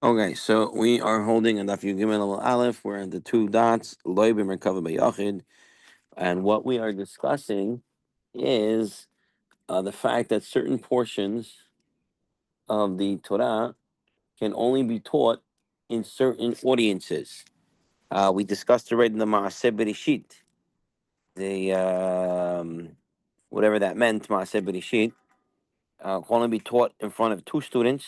Okay, so we are holding a Daf Yud level Aleph. We're at the two dots, Loy b'merkava b'yachid, and what we are discussing is the fact that certain portions of the Torah can only be taught in certain audiences. We discussed already the Maaseh Bereshit, the whatever that meant, Maaseh Bereshit, can only be taught in front of two students,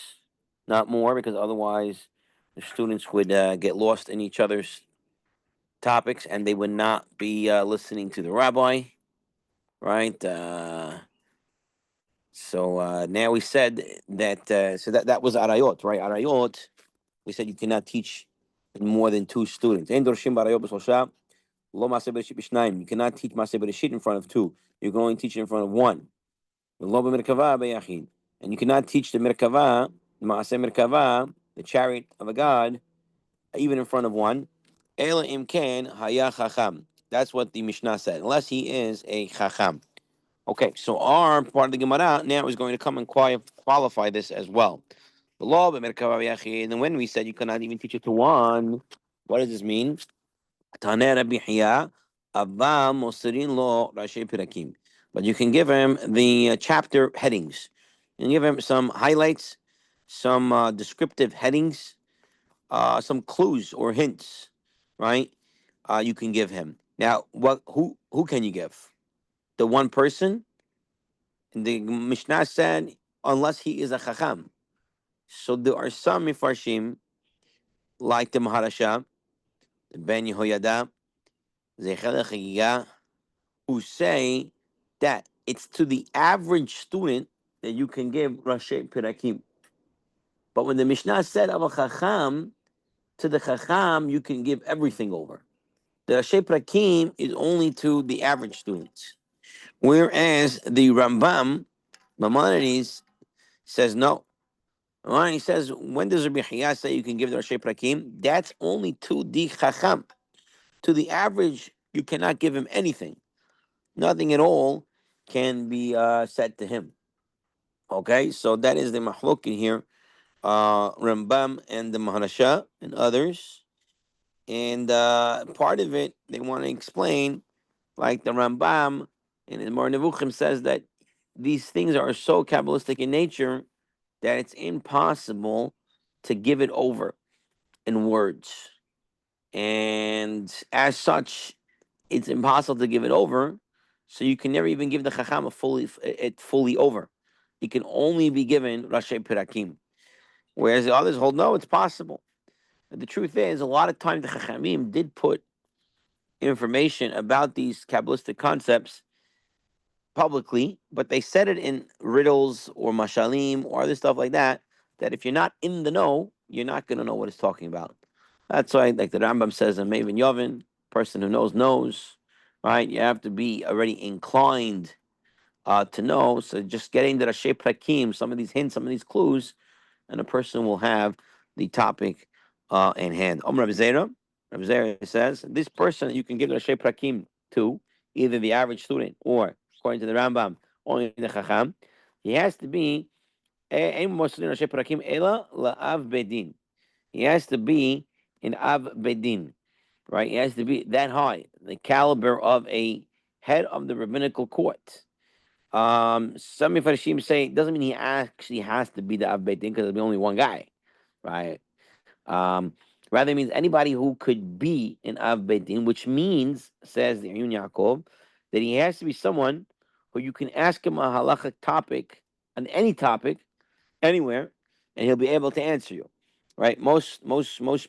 not more, because otherwise the students would get lost in each other's topics and they would not be listening to the rabbi, right? So now we said that, that was arayot, right? Arayot, we said you cannot teach more than two students. Ein dorshim barayot b'shlosha, lo maseh bereshit b'shnayim. You cannot teach maseh bereshit in front of two. You can only teach it in front of one. Lo b'merkava b'yachid. And you cannot teach the merkava, the maseh merkava, the chariot of a god, even in front of one. Ela imken haya chacham. That's what the Mishnah said, unless he is a chacham. Okay, so our part of the Gemara now is going to come and qualify this as well. The law of Merkava Yachid, and when we said you cannot even teach it to one, what does this mean? Taneh Rabbi Hiya, Avam Mosirin Lo Rashi Pirakim. But you can give him the chapter headings. You can give him some highlights, some descriptive headings, some clues or hints, right? You can give him. Now, who can you give? The one person? The Mishnah said, unless he is a chacham. So there are some mifarshim, like the Maharasha, the Ben Yehoyada, Zechel Chagiga, who say that it's to the average student that you can give Rashi Pirakim. But when the Mishnah said of a chacham, to the chacham you can give everything over. The Rashi Pirakim is only to the average students. Whereas the Rambam, Maimonides, says no. He says, when does Rabbi Chaya say you can give the Rashi Prakim? That's only to the Chacham. To the average, you cannot give him anything. Nothing at all can be said to him. Okay, so that is the Mahluk in here. Rambam and the Maharasha and others. And part of it, they want to explain, like the Rambam and the Mar Nevuchim says that these things are so Kabbalistic in nature that it's impossible to give it over in words. And as such, it's impossible to give it over. So you can never even give the Chacham it fully over. It can only be given Rashi Pirakim. Whereas the others hold, no, it's possible. And the truth is, a lot of times the Chachamim did put information about these Kabbalistic concepts publicly, but they said it in riddles or mashalim or other stuff like that, that if you're not in the know, you're not going to know what it's talking about. That's why, like the Rambam says in Maven Yovin, person who knows, right? You have to be already inclined to know. So just getting the Rashi Prakim, some of these hints, some of these clues, and a person will have the topic in hand. Rabbi Zera says, this person you can give the Rashi Prakim to, either the average student or, according to the Rambam, only the Chacham. He has to be he has to be an Av Bedin, right? He has to be that high, the caliber of a head of the rabbinical court. Some Mefarshim say it doesn't mean he actually has to be the Av Bedin because there'll be only one guy, right? Rather, it means anybody who could be an Av Bedin, which means, says the Ayun Yaakov, that he has to be someone who you can ask him a halachic topic, on any topic, anywhere, and he'll be able to answer you. Right? Most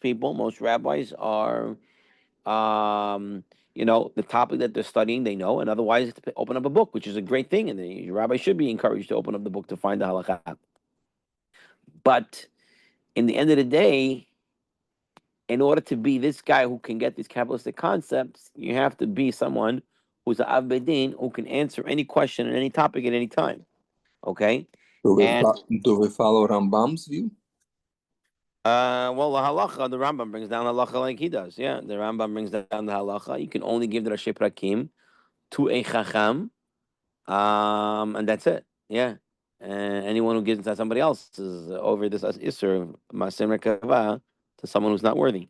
people, most rabbis are, the topic that they're studying, they know, and otherwise to open up a book, which is a great thing, and the rabbi should be encouraged to open up the book to find the halakha. But in the end of the day, in order to be this guy who can get these Kabbalistic concepts, you have to be someone who's an Av Bedin who can answer any question on any topic at any time. Okay? And do we follow Rambam's view? Well, the halacha, the Rambam brings down the halacha like he does. Yeah, the Rambam brings down the halacha. You can only give the Rashi Prakim to a chacham, and that's it. Yeah, And anyone who gives inside somebody else is over this isur masim rekava to someone who's not worthy.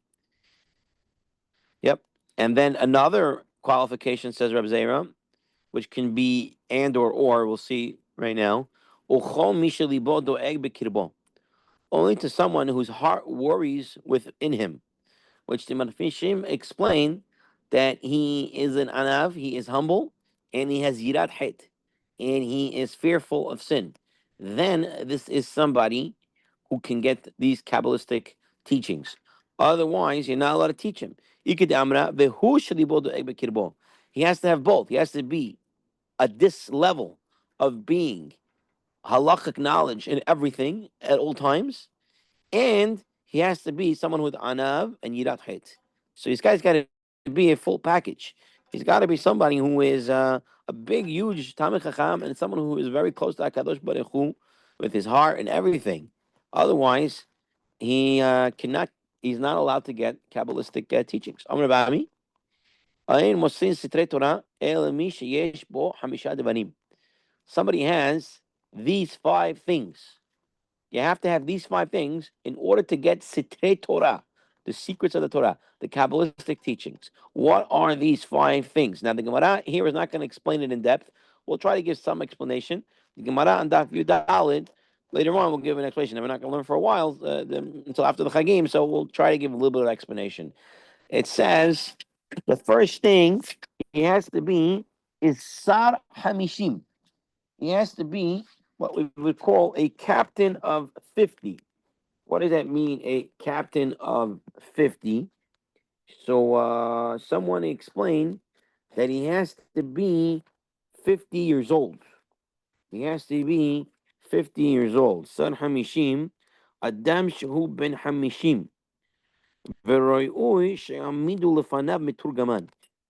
Yep. And then another qualification says Reb Zera, which can be and or. We'll see right now. Uchol misha libo doeg bekirbo. Only to someone whose heart worries within him, which the Manfishim explain that he is an anav, he is humble, and he has yirat het, and he is fearful of sin. Then this is somebody who can get these Kabbalistic teachings. Otherwise, you're not allowed to teach him. He has to have both. He has to be at this level of being halachic knowledge in everything at all times, and he has to be someone with anav and yirat het. So this guy's got to be a full package. He's got to be somebody who is a big, huge Talmid Chacham and someone who is very close to Hakadosh Baruch Hu with his heart and everything. Otherwise, he cannot. He's not allowed to get Kabbalistic teachings. Amar Bami, Ain Mosin Sitrei Torah El Mi Sheyesh Bo Hamisha Devarim. Somebody has these five things. You have to have these five things in order to get Sitrei Torah, the secrets of the Torah, the Kabbalistic teachings. What are these five things? Now, the Gemara here is not going to explain it in depth. We'll try to give some explanation. The Gemara on Daf Yudalid, later on, we'll give an explanation. And we're not going to learn for a while until after the Chagim, so we'll try to give a little bit of explanation. It says the first thing he has to be is Sar Hamishim. He has to be what we would call a captain of 50. What does that mean, a captain of 50? So someone explained that he has to be 50 years old. He has to be 50 years old. San Hamishim, Adam Shehu ben Hamishim.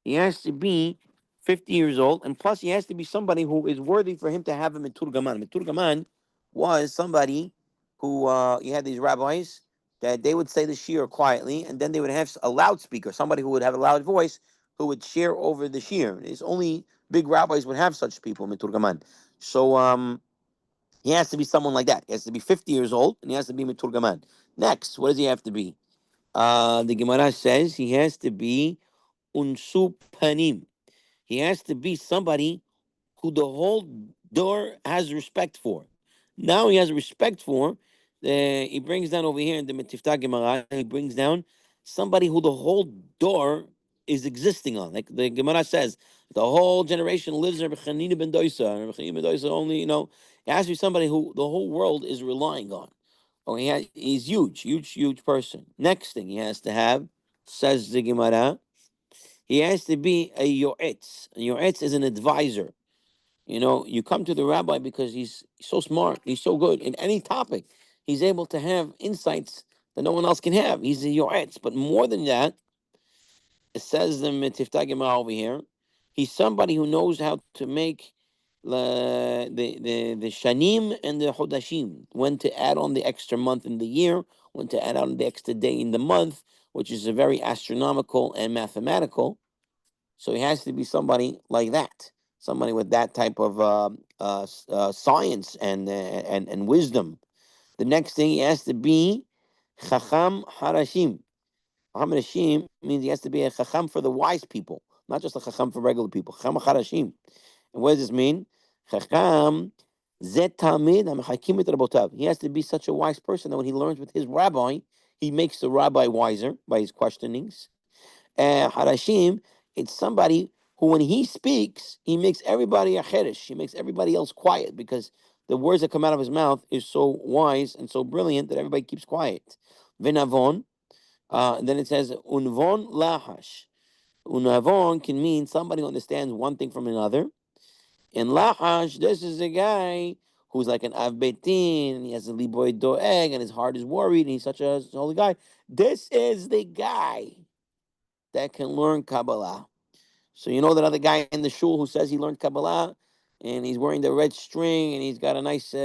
He has to be 50 years old, and plus he has to be somebody who is worthy for him to have a miturgaman. Miturgaman was somebody who you had these rabbis that they would say the shir quietly, and then they would have a loudspeaker, somebody who would have a loud voice who would share over the shir. It's only big rabbis would have such people, miturgaman. So he has to be someone like that. He has to be 50 years old, and he has to be miturgaman. Next, what does he have to be? The Gemara says he has to be unsu panim. He has to be somebody who the whole door has respect for. Now he has respect for. He brings down over here in the Metiftah Gemara. He brings down somebody who the whole door is existing on. Like the Gemara says, the whole generation lives in Chanina ben Doisa. And Chanina ben Doisa only, it has to be somebody who the whole world is relying on. Oh, he's huge, huge, huge person. Next thing he has to have, says the Gemara, he has to be a yoetz. A yoetz is an advisor. You come to the rabbi because he's so smart, he's so good in any topic. He's able to have insights that no one else can have. He's a yoetz. But more than that, it says the Tiftah Gemara over here, he's somebody who knows how to make the shanim and the hodashim, when to add on the extra month in the year, when to add on the extra day in the month, which is a very astronomical and mathematical. So he has to be somebody like that, somebody with that type of science and wisdom. The next thing he has to be chacham harashim. Chacham harashim means he has to be a chacham for the wise people, not just a chacham for regular people. Chacham harashim. And what does this mean? Chacham zet tamid hamachakim et rabotav. He has to be such a wise person that when he learns with his rabbi, he makes the rabbi wiser by his questionings. Harashim, it's somebody who, when he speaks, he makes everybody a cherish. He makes everybody else quiet because the words that come out of his mouth is so wise and so brilliant that everybody keeps quiet. Venavon, then it says unvon lahash. Unavon can mean somebody who understands one thing from another. In lahash, this is a guy who's like an av betin, and he has a liboy doeg, and his heart is worried, and he's such a holy guy. This is the guy that can learn Kabbalah. So you know that other guy in the shul who says he learned Kabbalah, and he's wearing the red string, and he's got a nice, he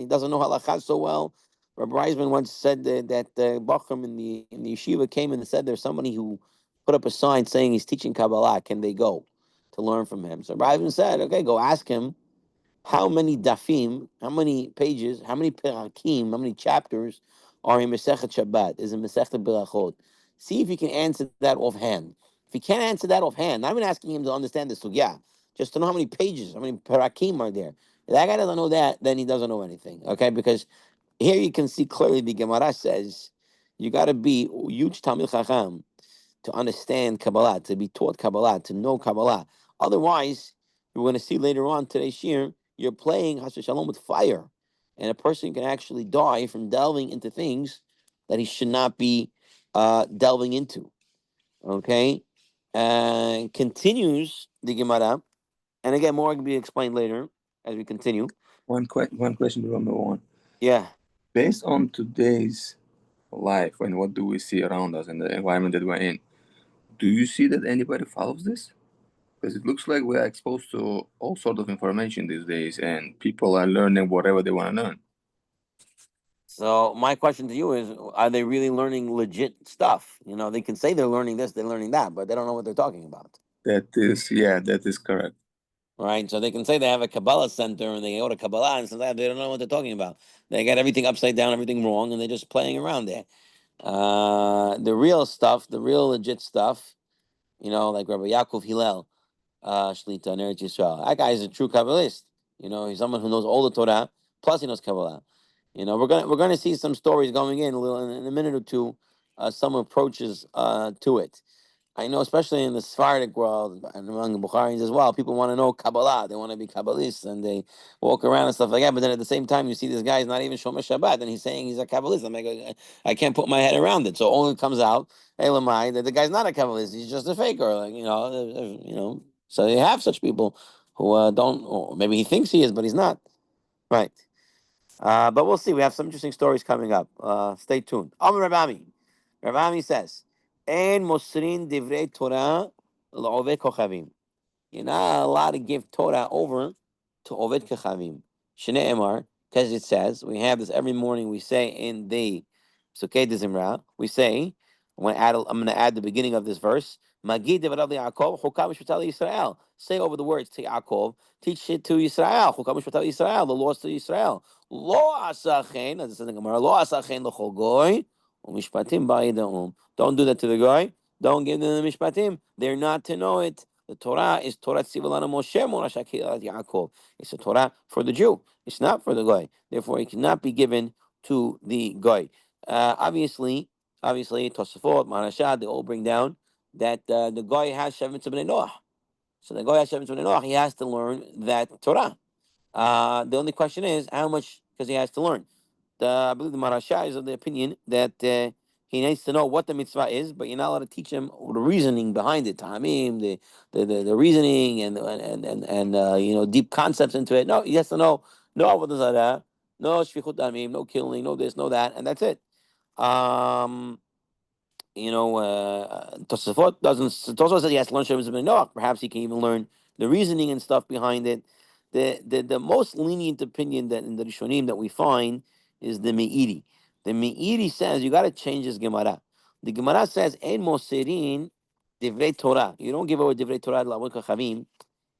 doesn't know halakha so well. Rabbi Reisman once said that Bachram in the yeshiva came and said there's somebody who put up a sign saying he's teaching Kabbalah. Can they go to learn from him? So Rabbi Reisman said, okay, go ask him how many dafim, how many pages, how many perakim, how many chapters are in Masechet Shabbat, is in Masechet Berachot. See if you can answer that offhand. If you can't answer that offhand, not even asking him to understand the sugya, just to know how many pages, how many perakim are there. If that guy doesn't know that, then he doesn't know anything. Okay, because here you can see clearly the Gemara says you got to be huge Talmid Chacham to understand Kabbalah, to be taught Kabbalah, to know Kabbalah. Otherwise, we're going to see later on today's year, you're playing Hashem Shalom with fire. And a person can actually die from delving into things that he should not be delving into. Okay? Continues the Gemara. And again, more can be explained later as we continue. One question, number one. Yeah. Based on today's life and what do we see around us and the environment that we're in, do you see that anybody follows this? Because it looks like we are exposed to all sort of information these days, and people are learning whatever they want to learn. So my question to you is, are they really learning legit stuff? They can say they're learning this, they're learning that, but they don't know what they're talking about. That is correct. Right? So they can say they have a Kabbalah center and they go to Kabbalah and stuff like that. They don't know what they're talking about. They got everything upside down, everything wrong, and they're just playing around there. The real stuff, the real legit stuff, like Rabbi Yaakov Hillel, Shlita in Eretz Yisrael. That guy is a true Kabbalist. He's someone who knows all the Torah, plus he knows Kabbalah. We're gonna see some stories going in a minute or two, some approaches to it. I know, especially in the Sephardic world and among the Bukharis as well, people want to know Kabbalah. They want to be Kabbalists and they walk around and stuff like that. But then at the same time, you see this guy is not even Shomer Shabbat and he's saying he's a Kabbalist. I'm like, I can't put my head around it. So only comes out, Elamai, that the guy's not a Kabbalist. He's just a faker. So you have such people who don't, or maybe he thinks he is, but he's not. Right. But we'll see. We have some interesting stories coming up. Stay tuned. Amr Rabami. Rabami says, "Ein mosrin divrei Torah la'oved kochavim." You're not allowed to give Torah over to Oved Kochavim. Shnei Emar, because it says, we have this every morning, we say in the Sukkot Zimra, we say, I'm going to add the beginning of this verse, Magid Devarav Yaakov, Chukam Mishpatal Yisrael. Say over the words to Yaakov, teach it to Yisrael, Chukam Mishpatal Yisrael, the laws to Yisrael. Lo asachen, as it says in Gemara, Lo asachen l'chol goy, u'mishpatim ba'ida'um. Don't do that to the guy. Don't give them the mishpatim. They're not to know it. The Torah is Torah Tzivilana Moshe Morash Yaakov. It's a Torah for the Jew. It's not for the Goy. Therefore, it cannot be given to the Goy. Obviously, Tosafot, Marashah, they all bring down that the Goy has Shevet Bnei Noach. So the Goy has Shevet Bnei Noach. He has to learn that Torah. The only question is how much, because he has to learn. I believe the Marashah is of the opinion that he needs to know what the mitzvah is, but you're not allowed to teach him the reasoning behind it, Tamim, the reasoning and deep concepts into it. No, he has to know no avodah zarah, no shvichut damim, no killing, no this, no that, and that's it. Um, Tosafot doesn't. Tosafot said he has to learn Shemus ben Noach. Perhaps he can even learn the reasoning and stuff behind it. The most lenient opinion that in the Rishonim that we find is the Meiri. The Meiri says you got to change this Gemara. The Gemara says Ein Moserin Divrei Torah. You don't give away Divrei Torah L'Avot Kachavim.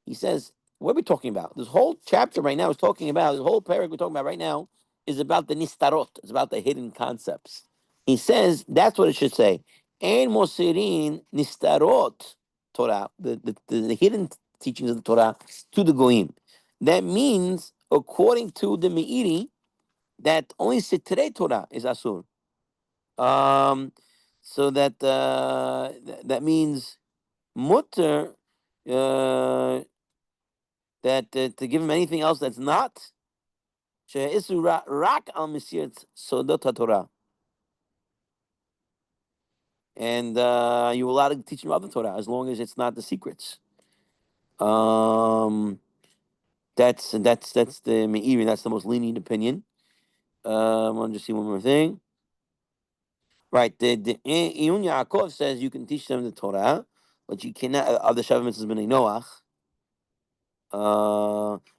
He says, what are we talking about? This whole chapter right now is talking about, this whole paragraph we're talking about right now is about the nistarot. It's about the hidden concepts. He says, that's what it should say. Ein mosirin nistarot Torah, the hidden teachings of the Torah to the goyim. That means, according to the Meiri, that only Sitrei Torah is asur. Um, so that means mutter that to give him anything else that's not she'isu rak al misirat sodot haTorah, and you're allowed to teach him other Torah as long as it's not the secrets. Um, that's the Meiri. That's the most lenient opinion. I want to just see one more thing. Right, the Iyun Yaakov says you can teach them the Torah, but you cannot of the Shavim mitzvahs b'nei Noach.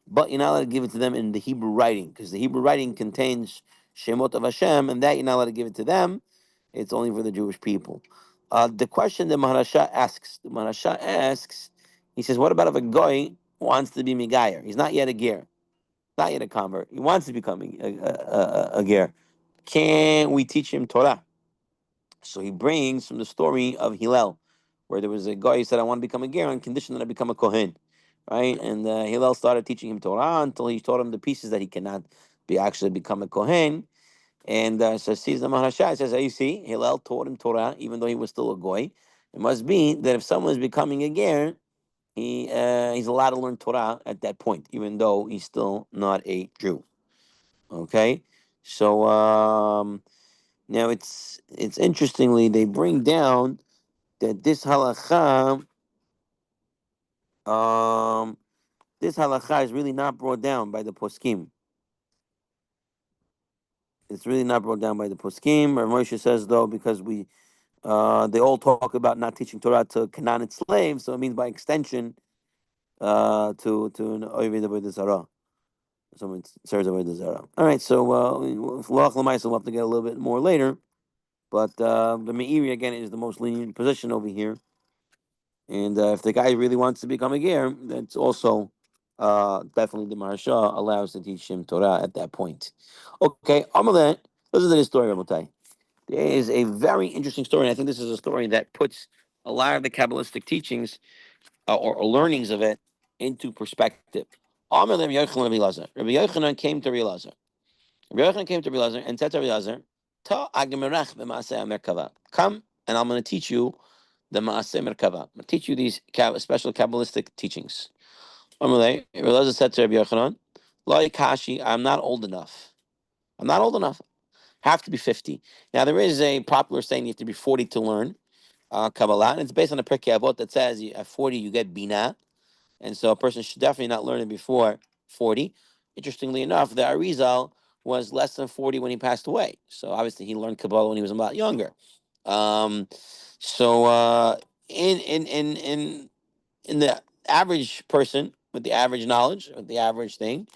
But you're not allowed to give it to them in the Hebrew writing, because the Hebrew writing contains Shemot of Hashem, and that you're not allowed to give it to them. It's only for the Jewish people. The question that Maharasha asks, he says, what about if a goy wants to be Megayer? He's not yet a ger. not yet a convert. He wants to become a ger. Can we teach him Torah? So he brings from the story of Hillel, where there was a guy who said, I want to become a ger on condition that I become a Kohen. Right? And Hillel started teaching him Torah until he taught him the pieces that he cannot be actually become a Kohen. And so sees the Maharashah, says, you see, Hillel taught him Torah even though he was still a goy. It must be that if someone is becoming a ger, he's allowed to learn Torah at that point, even though he's still not a Jew. Okay, so now it's interestingly they bring down that um, this halacha is really not brought down by the poskim. It's really not brought down by the poskim. Rav Moshe says though because they all talk about not teaching Torah to Canaan slaves, so it means by extension to an Oived Avodah Zarah. Someone serves Avodah Zarah. All right, so we'll have to get a little bit more later. But the Meiri again is the most lenient position over here, and if the guy really wants to become a ger, that's also definitely the Maharsha allows to teach him Torah at that point. Okay, Amalek, listen to this story, Rabotai. There is a very interesting story, and I think this is a story that puts a lot of the Kabbalistic teachings or learnings of it into perspective. Amalek Rabbi Yochanan came to realize. Rabbi Yochanan came to Rabbi Elazar and said to Rabbi Elazar, Ta agmerach b'maaseh merkava. Come and I'm going to teach you the maaseh merkava. I'm going to teach you these special Kabbalistic teachings. Amalei, Rabbi Elazar said to Rabbi Yochanan, Lo kashi, I'm not old enough. I'm not old enough. Have to be 50. Now, there is a popular saying you have to be 40 to learn Kabbalah, and it's based on a Pirkei Avot that says at 40 you get Bina. And so a person should definitely not learn it before 40. Interestingly enough, the Arizal was less than 40 when he passed away. So obviously he learned Kabbalah when he was a lot younger. Um, so in the average person with the average knowledge, with the average thing,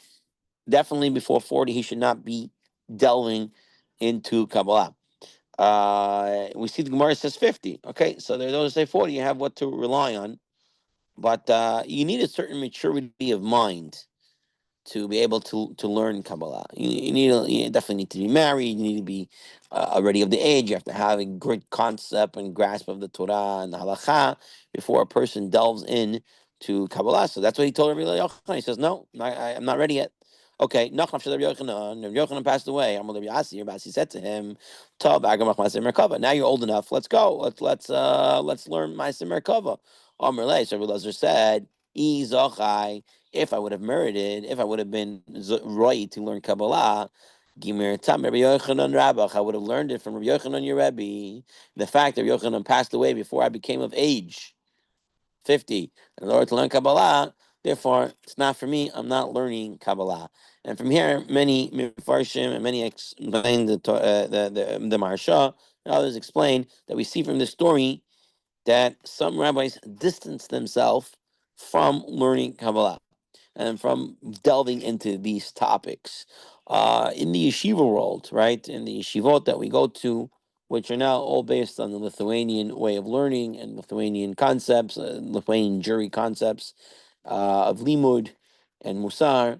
definitely before 40 he should not be delving into Kabbalah. We see the Gemara says 50. Okay, so there are those who say 40. You have what to rely on, but you need a certain maturity of mind to be able to learn Kabbalah. You definitely need to be married. You need to be already of the age. You have to have a great concept and grasp of the Torah and the Halacha before a person delves in to Kabbalah. So that's what he told Rabbi Yochanan. He says, "No, I'm not ready yet." Okay, Nachman Shel Rabbi Yochanan. Rabbi Yochanan passed away. Amal Rabbi Yasi. Rabbi Yasi said to him, "Tov Agamach Ma'aseh Merkava. Now you're old enough. Let's go. Let's learn Ma'aseh Merkava." Amar Lei. So Rabbi Lazar said, "Izachai." If I would have merited, if I would have been right to learn Kabbalah, Gimir Tam Rabbi Yochanan Rabbach, I would have learned it from Rabbi Yochanan your Rebbe. The fact that Rabbi Yochanan passed away before I became of age, 50, in order to learn Kabbalah, therefore, it's not for me. I'm not learning Kabbalah. And from here, many Mefarshim and many explain the Maharsha, and others explain that we see from this story that some rabbis distance themselves from learning Kabbalah and from delving into these topics. In the yeshiva world, right? In the yeshivot that we go to, which are now all based on the Lithuanian way of learning and Lithuanian concepts, Lithuanian jury concepts of limud and musar,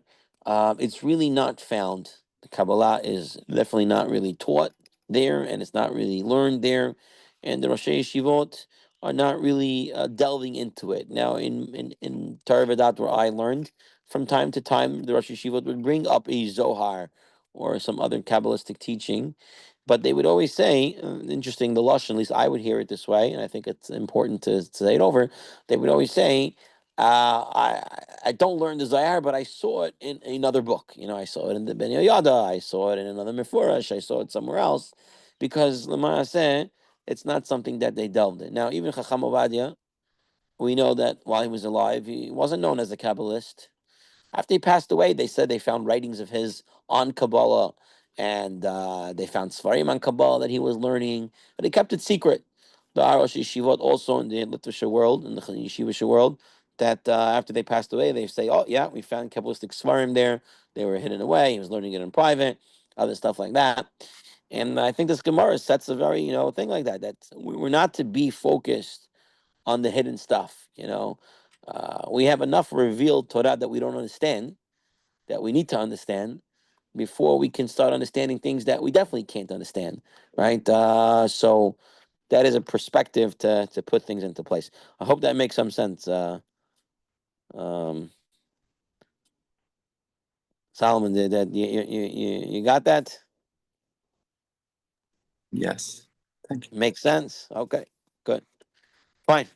it's really not found. The Kabbalah is definitely not really taught there, and it's not really learned there. And the Rosh Yeshivot are not really delving into it. Now, in Torah Vedat, where I learned, from time to time, the Rosh Yeshivot would bring up a Zohar or some other Kabbalistic teaching, but they would always say, interesting, the Lashon, at least I would hear it this way, and I think it's important to say it over. They would always say, I don't learn the Zohar, but I saw it in another book. You know, I saw it in the Ben Yoyada, I saw it in another Mefurash, I saw it somewhere else, because L'maaseh, it's not something that they delved in. Now, even Chacham Ovadia, we know that while he was alive, he wasn't known as a Kabbalist. After he passed away, they said they found writings of his on Kabbalah, and they found Svarim on Kabbalah that he was learning, but he kept it secret. The Arosh Yeshivot also in the literature world, in the Yeshivish world, that after they passed away, they say, oh, yeah, we found Kabbalistic Svarim there. They were hidden away. He was learning it in private, other stuff like that. And I think this Gemara sets a very, thing like that, that we're not to be focused on the hidden stuff. We have enough revealed Torah that we don't understand, that we need to understand before we can start understanding things that we definitely can't understand, right? So that is a perspective to put things into place. I hope that makes some sense. Um, Solomon, did that you got that? Yes. Thank you. Makes sense. Okay, good, fine.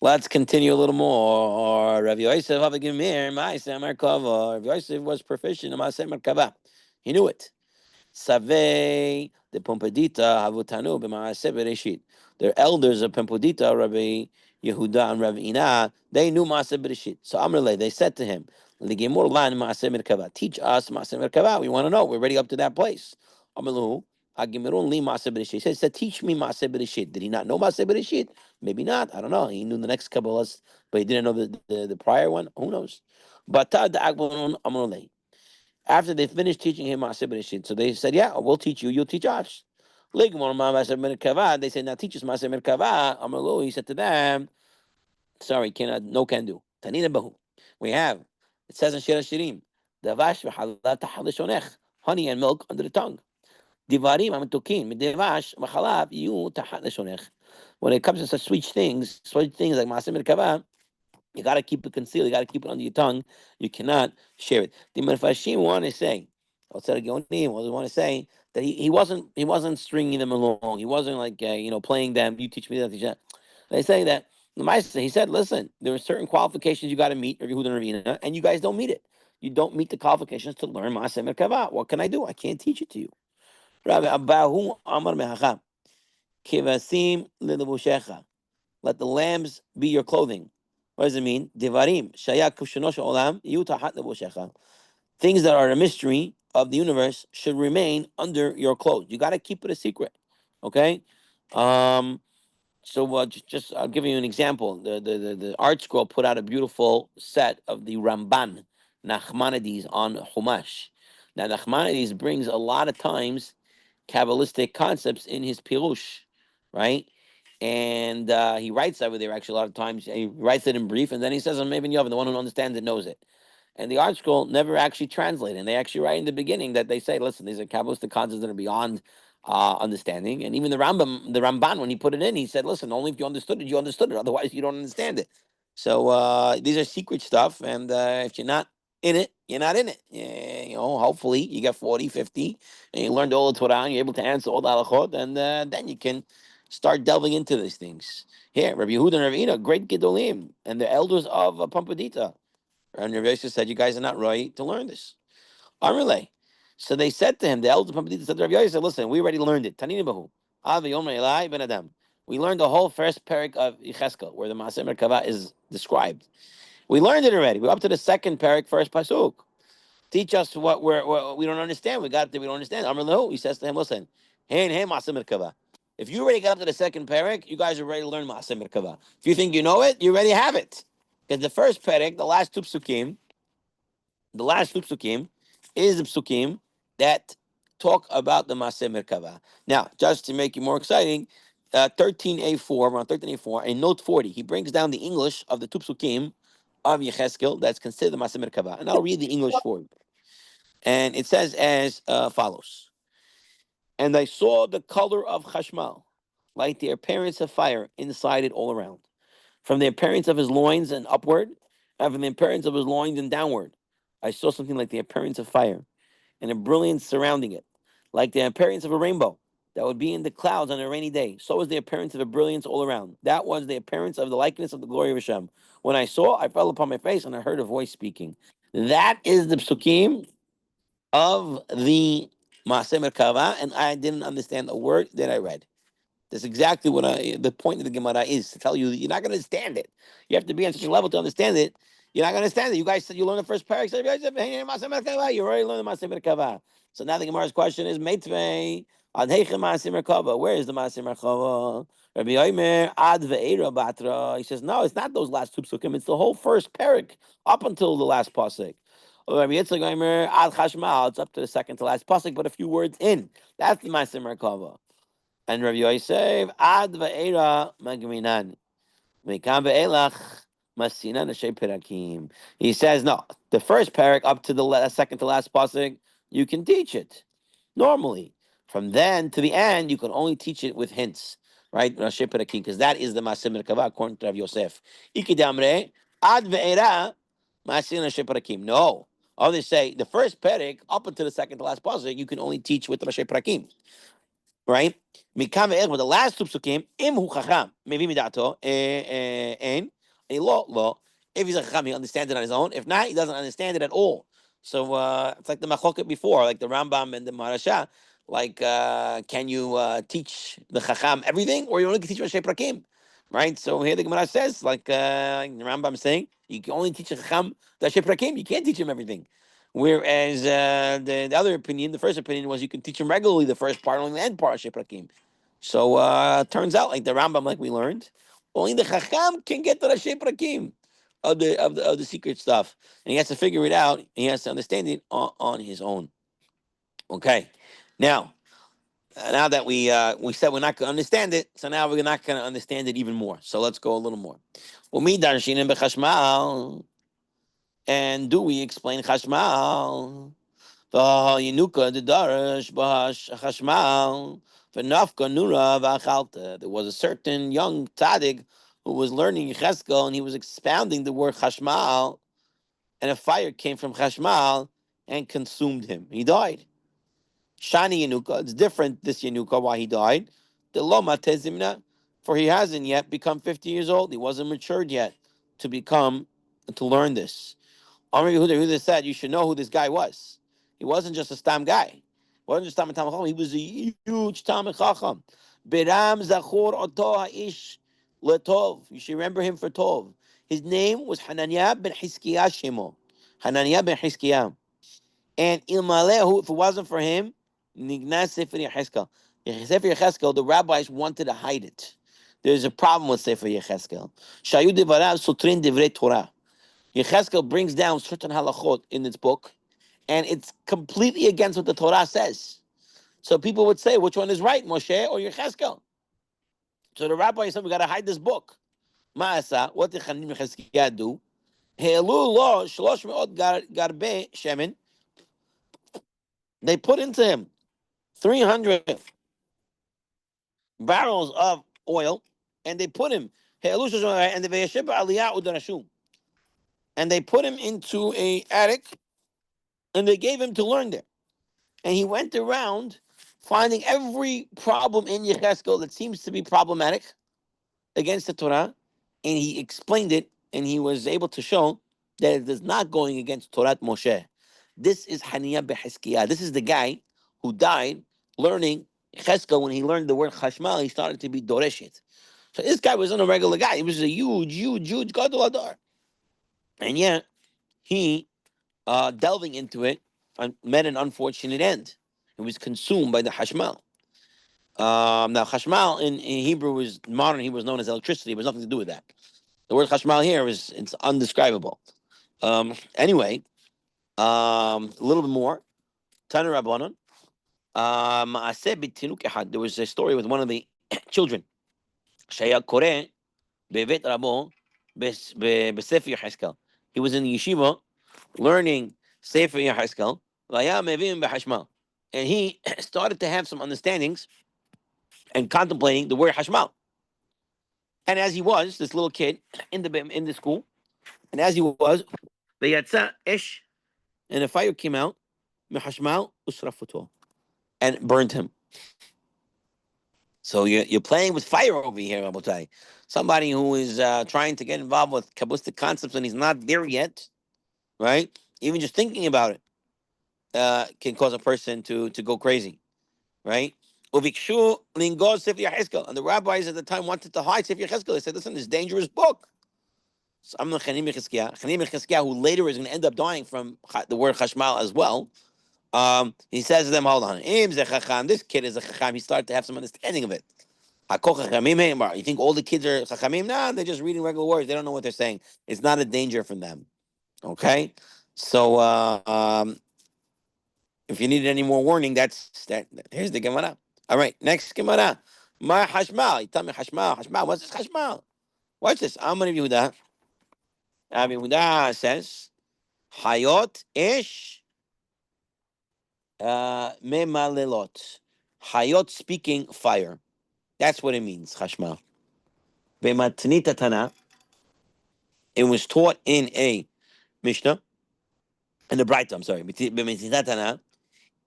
Let's continue a little more. Rav Yosef Avigimir, Ma'aseh Merkava. Rav Yosef was proficient in Ma'aseh Merkava. He knew it. Save the Pompadita Havutanu b'Maaseh Bereshit. Their elders of Pompadita, Rabbi Yehuda and Rabbi Ina, they knew Maaseh Bereshit. So Amrle, they said to him, "Ligimur lan Maaseh Merkava. Teach us Maaseh Merkava. We want to know. We're ready up to that place." Amrlu, Agimirun li Maaseh Bereshit. He said, "Teach me Maaseh Bereshit." Did he not know Maaseh Bereshit? Maybe not. I don't know. He knew the next Kabbalahs, but he didn't know the prior one. Who knows? But Tad Agbonun Amrle. After they finished teaching him Maaseh Bereshit, so they said, "Yeah, we'll teach you. You'll teach us." Ligmor Maaseh Merkava. They said, "Now teach us Maaseh Merkava." Amalu. He said to them, "Sorry, cannot. No can do." Tanina Bahu. We have. It says in Shir Shirim, "Davash v'halav tahal honey and milk under the tongue. Divarim amitukin midevash v'halav yu tahal. When it comes to such sweet things like Maaseh Merkava, you got to keep it concealed. You got to keep it under your tongue. You cannot share it. The Mefarshim want to say, outside of Geonim, want to say that he wasn't stringing them along. He wasn't like playing them. You teach me that. Teach that. They say that the Meister, he said, listen, there are certain qualifications you got to meet, Yehuda and Ravina, and you guys don't meet it. You don't meet the qualifications to learn Maaseh Merkava. What can I do? I can't teach it to you. Rabbi Abahu Amar Mehacham Kivasim Lilabushecha. Let the lambs be your clothing. What does it mean? Devarim, shayak kushanosh olam, yutahat leboshecha. Things that are a mystery of the universe should remain under your clothes. You got to keep it a secret. Okay? Um, so just I'll give you an example. The Art Scroll put out a beautiful set of the Ramban Nachmanides on Chumash. Now Nachmanides brings a lot of times Kabbalistic concepts in his Pirush, right? And he writes over there actually a lot of times. He writes it in brief, and then he says, "I'm even Yavin, the one who understands it knows it." And the Art Scroll never actually translate, and they actually write in the beginning that they say, "Listen, these are Kabbalistic concepts that are beyond understanding." And even the Ramban, when he put it in, he said, "Listen, only if you understood it, you understood it. Otherwise, you don't understand it." So these are secret stuff, and if you're not in it, you're not in it. Yeah, hopefully you get 40, 50, and you learned all the Torah, and you're able to answer all the halachot, and then you can start delving into these things. Here, Rabbi Yehuda and Rabbi Ina, great Gedolim, and the elders of Pampadita. And Rabbi Yosef said, "You guys are not right to learn this." Amarle. So they said to him, the elders of Pampadita said to Rabbi Yosef, "Listen, we already learned it. Tanina Bahu. Avi Yomer Elai Ben Adam. We learned the whole first parak of Yecheskel, where the Maaseh Merkava is described. We learned it already. We're up to the second parak, first pasuk. Teach us what we don't understand. We got it. We don't understand. Amr Lahu, he says to him, listen, hey, Maaseh Merkava. If you already got up to the second parak, you guys are ready to learn Maaseh Merkava. If you think you know it, you already have it. Because the first parak, the last two psukim, is the psukim that talk about the Maaseh Merkava. Now, just to make it more exciting, 13a4, around 13a4, in note 40, he brings down the English of the two psukim of Yecheskel that's considered the Maaseh Merkava. And I'll read the English for you. And it says as follows. And I saw the color of Chashmal, like the appearance of fire inside it all around. From the appearance of his loins and upward, and from the appearance of his loins and downward, I saw something like the appearance of fire, and a brilliance surrounding it, like the appearance of a rainbow that would be in the clouds on a rainy day. So was the appearance of a brilliance all around. That was the appearance of the likeness of the glory of Hashem. When I saw, I fell upon my face, and I heard a voice speaking. That is the psukim of the Maaseh Merkava, and I didn't understand a word that I read. That's exactly what the point of the Gemara is, to tell you that you're not going to understand it. You have to be on such a level to understand it. You're not going to understand it. You guys said you learned the first parak. You already learned the Maaseh Merkava. So now the Gemara's question is, Meitvei, Ad Heichem Maaseh Merkava. Where is the Maaseh Merkava? Rabbi Yomer, Ad Ve'era Batra. He says, no, it's not those last two psukim. It's the whole first parak up until the last pasuk. Rabbi Yitzchak Yomer, Ad Chashmal. It's up to the second to last pasuk, but a few words in. That's the Maaseh Merkava. And Rabbi Yosef, Ad Va'era Magminan. Mekam Ve'elach Masina Nashe Pirakim. He says, no, the first parak up to the second to last pasuk, you can teach it normally. From then to the end, you can only teach it with hints, right? Nashe Pirakim, because that is the Masim Merkava according to Rav Yosef. Ikidamre, Ad Ve'era, Masina Nashe Pirakim. No. Others say the first parak up until the second to last pasuk, you can only teach with Nashe Pirakim, right? Mikam ve'er, but the last two psukim, im hu chacham, mevi midato, and a lo. If he's a chacham, he understands it on his own. If not, he doesn't understand it at all. So it's like the machloket before, like the Rambam and the Marasha. Like, can you teach the chacham everything, or you only can teach Rashi Prakim, right? So here the Gemara says, like the Rambam saying, you can only teach a chacham the Rashi Prakim. You can't teach him everything. Whereas the other opinion, the first opinion was you can teach him regularly the first part, only the end part of Sheprakim. So turns out, like the Rambam, like we learned, only the Chacham can get to the Sheprakim of the secret stuff, and he has to figure it out. He has to understand it on his own. Okay, now that we said we're not going to understand it, so now we're not going to understand it even more. So let's go a little more. Umi darshinim bechashmal, and do we explain chashmal? Yinuka the Darash Bahash Chashmal V'nafka Nura V'achalta. There was a certain young tzaddik who was learning Yecheskel, and he was expounding the word Chashmal, and a fire came from Chashmal and consumed him. He died. Shani Yanuka, it's different, this Yanuka, why he died. The Loma Tezimna, for he hasn't yet become 50 years old. He wasn't matured yet to learn this. Amr Yehuda said, you should know who this guy was. He wasn't just a stam guy. He wasn't just Talmid Chacham. He was a huge Talmid Chacham. Biram Zachor Oto Ha'ish Letov. You should remember him for Tov. His name was Hananiah ben Hiskiyah Shemo. Hananiah ben Hiskiyah. And Ilmalehu, if it wasn't for him, Nignas Sefer Yecheskel. Sefer Yecheskel, the rabbis wanted to hide it. There's a problem with Sefer Yecheskel. Shayu Devarav Sutrin Divrei Torah. Yecheskel brings down certain halachot in its book, and it's completely against what the Torah says. So people would say, which one is right, Moshe or Yecheskel? So the rabbi said, we got to hide this book. Ma'asa, what did Chanim Yecheskel do? He'elu lo shlosh me'ot garbe shemen. They put into him 300 barrels of oil, and they put him, and they put him into a attic, and they gave him to learn there. And he went around finding every problem in Yecheskel that seems to be problematic against the Torah, and he explained it, and he was able to show that it is not going against Torah Moshe. This is Hananiah Beheskiyah. This is the guy who died learning Yecheskel. When he learned the word Chashmal, he started to be Doreshit. So this guy wasn't a regular guy. He was a huge Gadol Adar. And yet, he delving into it met an unfortunate end. It was consumed by the hashmal. Now, hashmal in Hebrew was modern. Hebrew was known as electricity. It was nothing to do with that. The word hashmal here it's undescribable. Anyway, a little bit more. Tana Rabbanon. There was a story with one of the children. Shaya Kore bevet Rabo besefer Yecheskel. He was in the yeshiva learning Sefer Yecheskel, and he started to have some understandings and contemplating the word Hashmal. And as he was, this little kid in the school, and as he was, v'yatza ish, and a fire came out, mehashmal usrafuto, and burned him. So you're playing with fire over here, Rabotai. Somebody who is trying to get involved with Kabbalistic concepts and he's not there yet, right? Even just thinking about it can cause a person to go crazy, right? Uvikshu lingos Sefer Yecheskel, and the rabbis at the time wanted to hide Sefer Yecheskel. They said, "Listen, this dangerous book." So I'm the Chanim Yecheskel, who later is going to end up dying from the word Chashmal as well. He says to them, "Hold on, this kid is a chacham." He started to have some understanding of it. You think all the kids are chachamim? Nah, they're just reading regular words. They don't know what they're saying. It's not a danger from them. Okay, so if you needed any more warning, that's that. Here's the Gemara. All right, next Gemara. My Hashmal. You tell me Hashmal. Hashmal. What's this Hashmal? Watch this. I'm going to view that. Rabbi Yehuda says, Hayot ish memalelot. Hayot speaking fire. That's what it means, Chashma. Bematnita Tana. It was taught in a Mishnah, in the Bright, I'm sorry. Bematnita Tana.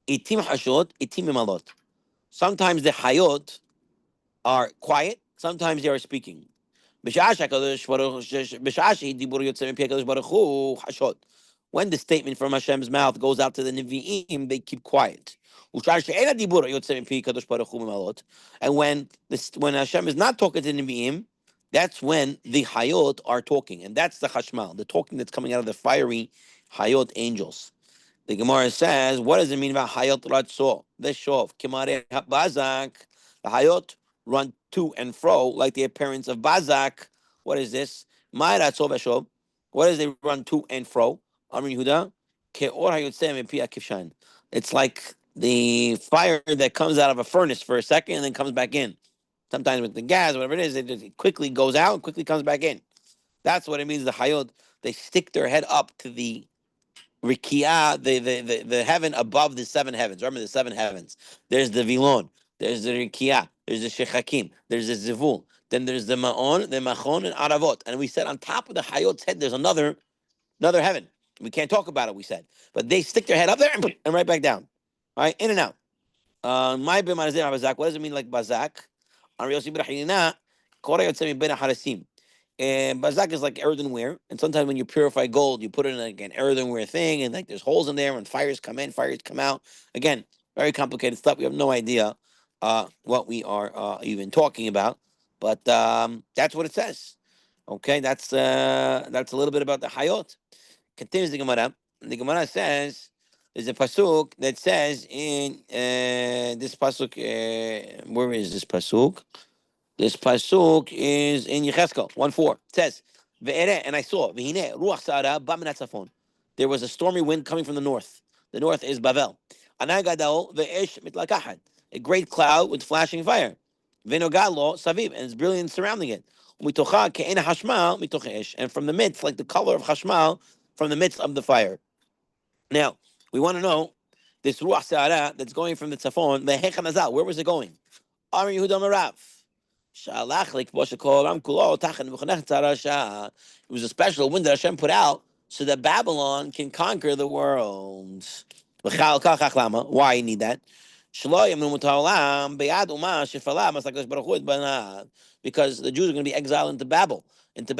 Itim hashot, itim memalot. Sometimes the Hayot are quiet, sometimes they are speaking. When the statement from Hashem's mouth goes out to the Nevi'im, they keep quiet. And when Hashem is not talking to the Nevi'im, that's when the Hayot are talking. And that's the Hashmal, the talking that's coming out of the fiery Hayot angels. The Gemara says, what does it mean about Hayot Ratso? Veshov, Kimare Bazak. The Hayot run to and fro like the appearance of Bazak. What is this? My Ratso Veshov. What does they run to and fro? Amrin Yehuda. Ke'or Hayotzem Pi Akifshan. It's like the fire that comes out of a furnace for a second and then comes back in. Sometimes with the gas, whatever it is, it just quickly goes out and quickly comes back in. That's what it means. The Hayot, they stick their head up to the Rikia, the heaven above the seven heavens. Remember the seven heavens. There's the Vilon. There's the Rikia. There's the Shechakim. There's the Zivul. Then there's the Ma'on, the Machon, and Aravot. And we said on top of the Hayot's head, there's another heaven. We can't talk about it, we said. But they stick their head up there and right back down. All right, in and out. My b'manazir bazak. What does it mean like bazak? And bazak is like earthenware, and sometimes when you purify gold, you put it in like an earthenware thing, and like there's holes in there, and fires come in, fires come out. Again, very complicated stuff. We have no idea what we are even talking about, but that's what it says. Okay, that's a little bit about the hayot. Continues the Gemara. The Gemara says there's a pasuk that says in this pasuk. Where is this pasuk? This pasuk is in Yecheskel 1:4. It says, "Ve'ere," and I saw, "V'hine ruach sa'ara ba min hatzafon." There was a stormy wind coming from the north. The north is Bavel. Anai gadol ve'esh mitlakachat. A great cloud with flashing fire. V'nogalo saviv, and it's brilliant surrounding it. Mitocha ke'ena hashmal mitoch esh, and from the midst, like the color of hashmal, from the midst of the fire. Now, we want to know this ruach sa'ara that's going from the tzafon, ve'hechan azal. Where was it going? Ari Yehuda Marav. It was a special wind that Hashem put out so that Babylon can conquer the world. Why you need that? Because the Jews are going to be exiled into Babylon, into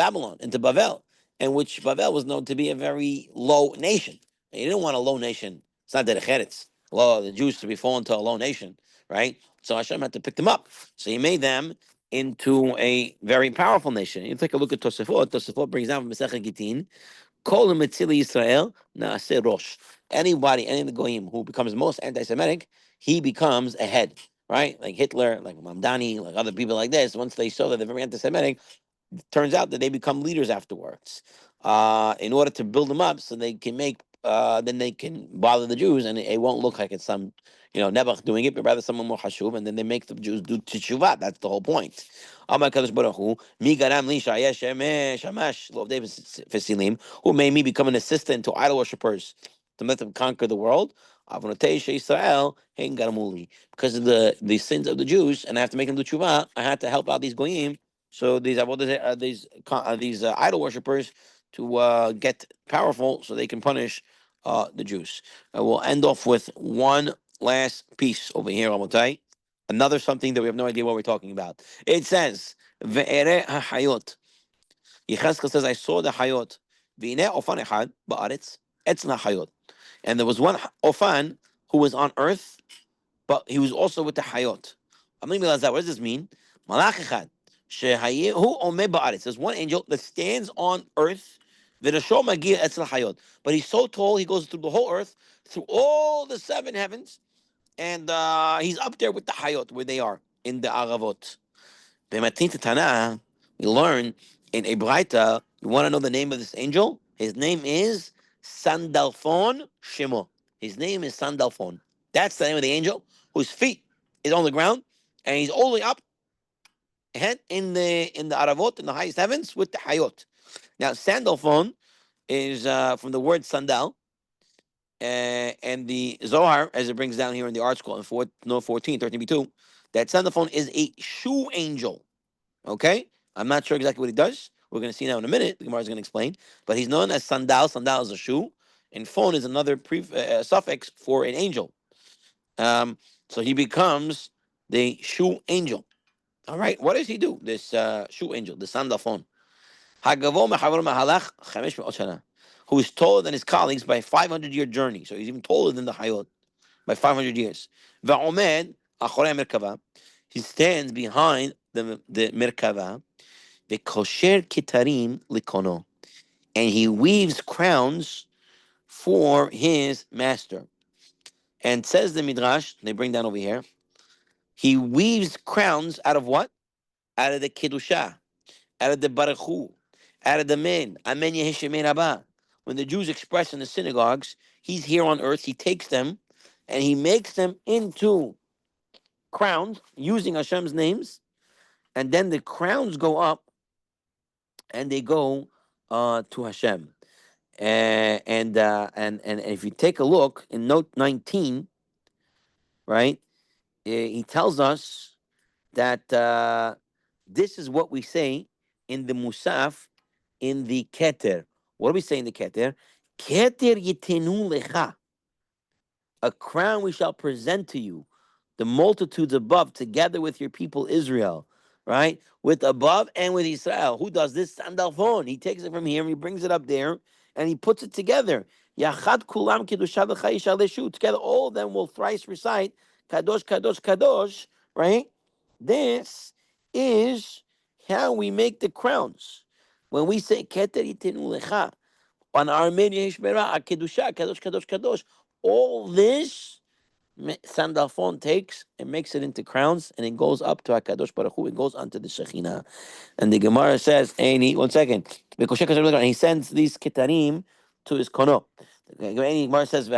Bavel, and which Bavel was known to be a very low nation. And you didn't want a low nation. It's not that it's well, the Jews to be fallen to a low nation, right? So Hashem had to pick them up. So he made them into a very powerful nation. You take a look at Tosafot. Tosafot brings down from Masechet Gittin, Kol Metzili Yisrael Naaseh Rosh. Anybody, any of the goyim who becomes most anti-Semitic, he becomes a head, right? Like Hitler, like Mamdani, like other people like this. Once they show that they're very anti-Semitic, turns out that they become leaders afterwards. In order to build them up, so they can make, then they can bother the Jews, and it won't look like it's some, Nebuch doing it, but rather someone more hashuv, and then they make the Jews do teshuvah. That's the whole point. Amar Kadosh Baruch Hu, mi garam li shayesh shamash lo avdei fesilim, who made me become an assistant to idol worshippers to let them conquer the world. Avonotei Israel hein garamuli, because of the sins of the Jews, and I have to make them do teshuvah. I had to help out these goyim. So these idol worshippers to get powerful, so they can punish the Jews. We'll end off with one last piece over here, Rabotai. Another something that we have no idea what we're talking about. It says, "Ve'ere ha'hayot." Yechezkel says, "I saw the hayot. Ve'ine ofan echad ba'aretz etzna hayot." And there was one ofan who was on earth, but he was also with the hayot. What does this mean? Malach echad. There's one angel that stands on earth, but he's so tall, he goes through the whole earth, through all the seven heavens, and he's up there with the hayot, where they are, in the aravot. We learn in a Braita, you want to know the name of this angel? His name is Sandalphon Shemo. His name is Sandalphon. That's the name of the angel, whose feet is on the ground, and he's only up head in the aravot, in the highest heavens, with the hayot. Now, sandal phone is from the word sandal, and the Zohar, as it brings down here in the art school in 14, 13b2, that sandal phone is a shoe angel. Okay? I'm not sure exactly what he does. We're going to see now in a minute. The Gemara is going to explain. But he's known as sandal. Sandal is a shoe. And phone is another suffix for an angel. So he becomes the shoe angel. All right. What does he do? This shoe angel, the sandal phone. Hagavo mechavar mahalach chamesh me'ot shana, who is taller than his colleagues by 500-year journey. So he's even taller than the Hayot by 500 years. Va'omed achorei merkava, he stands behind the merkava. V'kosher kitarim likono, and he weaves crowns for his master. And says the midrash, they bring down over here, he weaves crowns out of what? Out of the kiddusha, out of the baruchu, out of the men. Amen Yeheshemin Rabbah. When the Jews express in the synagogues, he's here on earth. He takes them and he makes them into crowns using Hashem's names, and then the crowns go up and they go to Hashem. And if you take a look in note 19, right, he tells us that this is what we say in the Musaf, in the Keter. What do we say in the Keter? Keter yitenu lecha, a crown we shall present to you, the multitudes above, together with your people Israel, right? With above and with Israel. Who does this? Sandalphon. He takes it from here and he brings it up there and he puts it together. Yachad kulam kedusha v'chayisha leshu. Together, all of them will thrice recite kadosh, kadosh, kadosh, right? This is how we make the crowns. When we say keter yitenu lecha, on Armenia Hishmera, Kedusha, Kadosh, Kadosh, Kadosh. All this Sandalphon takes and makes it into crowns, and it goes up to Hakadosh Baruch Hu. It goes onto the Shekhinah. And the Gemara says, one second, and he sends these kitarim to his kono. The Gemara says,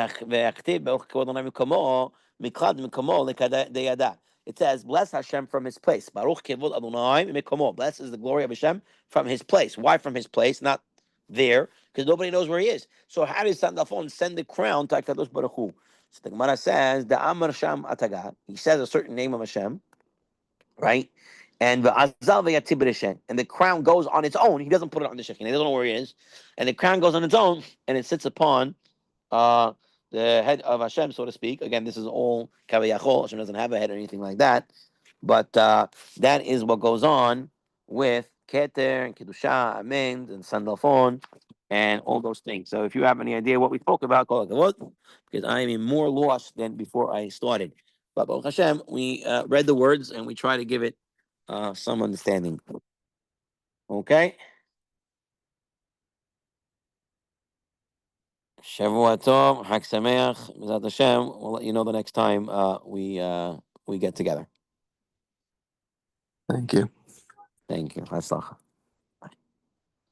it says, bless Hashem from his place. Baruch kevod Adonai mikomo. Bless is the glory of Hashem from his place. Why from his place? Not there, because nobody knows where he is. So how does Sandalphon send the crown to Hakadosh Baruch Hu? So the Gemara says, the Amar Sham Atagat, he says a certain name of Hashem, right? And the Azal V'Yatib B'Reshen, and the crown goes on its own. He doesn't put it on the Shekhinah. He doesn't know where he is. And the crown goes on its own, and it sits upon uh, the head of Hashem, so to speak. Again, this is all Kavayachol. Hashem doesn't have a head or anything like that. But that is what goes on with Keter and Kedusha, Amen, and Sandalphon, and all those things. So if you have any idea what we spoke about, call it because I am more lost than before I started. But Baruch Hashem, we read the words and we try to give it some understanding. Okay? Shavua Tov, Hag Sameach, B'ezrat Hashem. We'll let you know the next time we get together. Thank you. Thank you. Hatzlacha.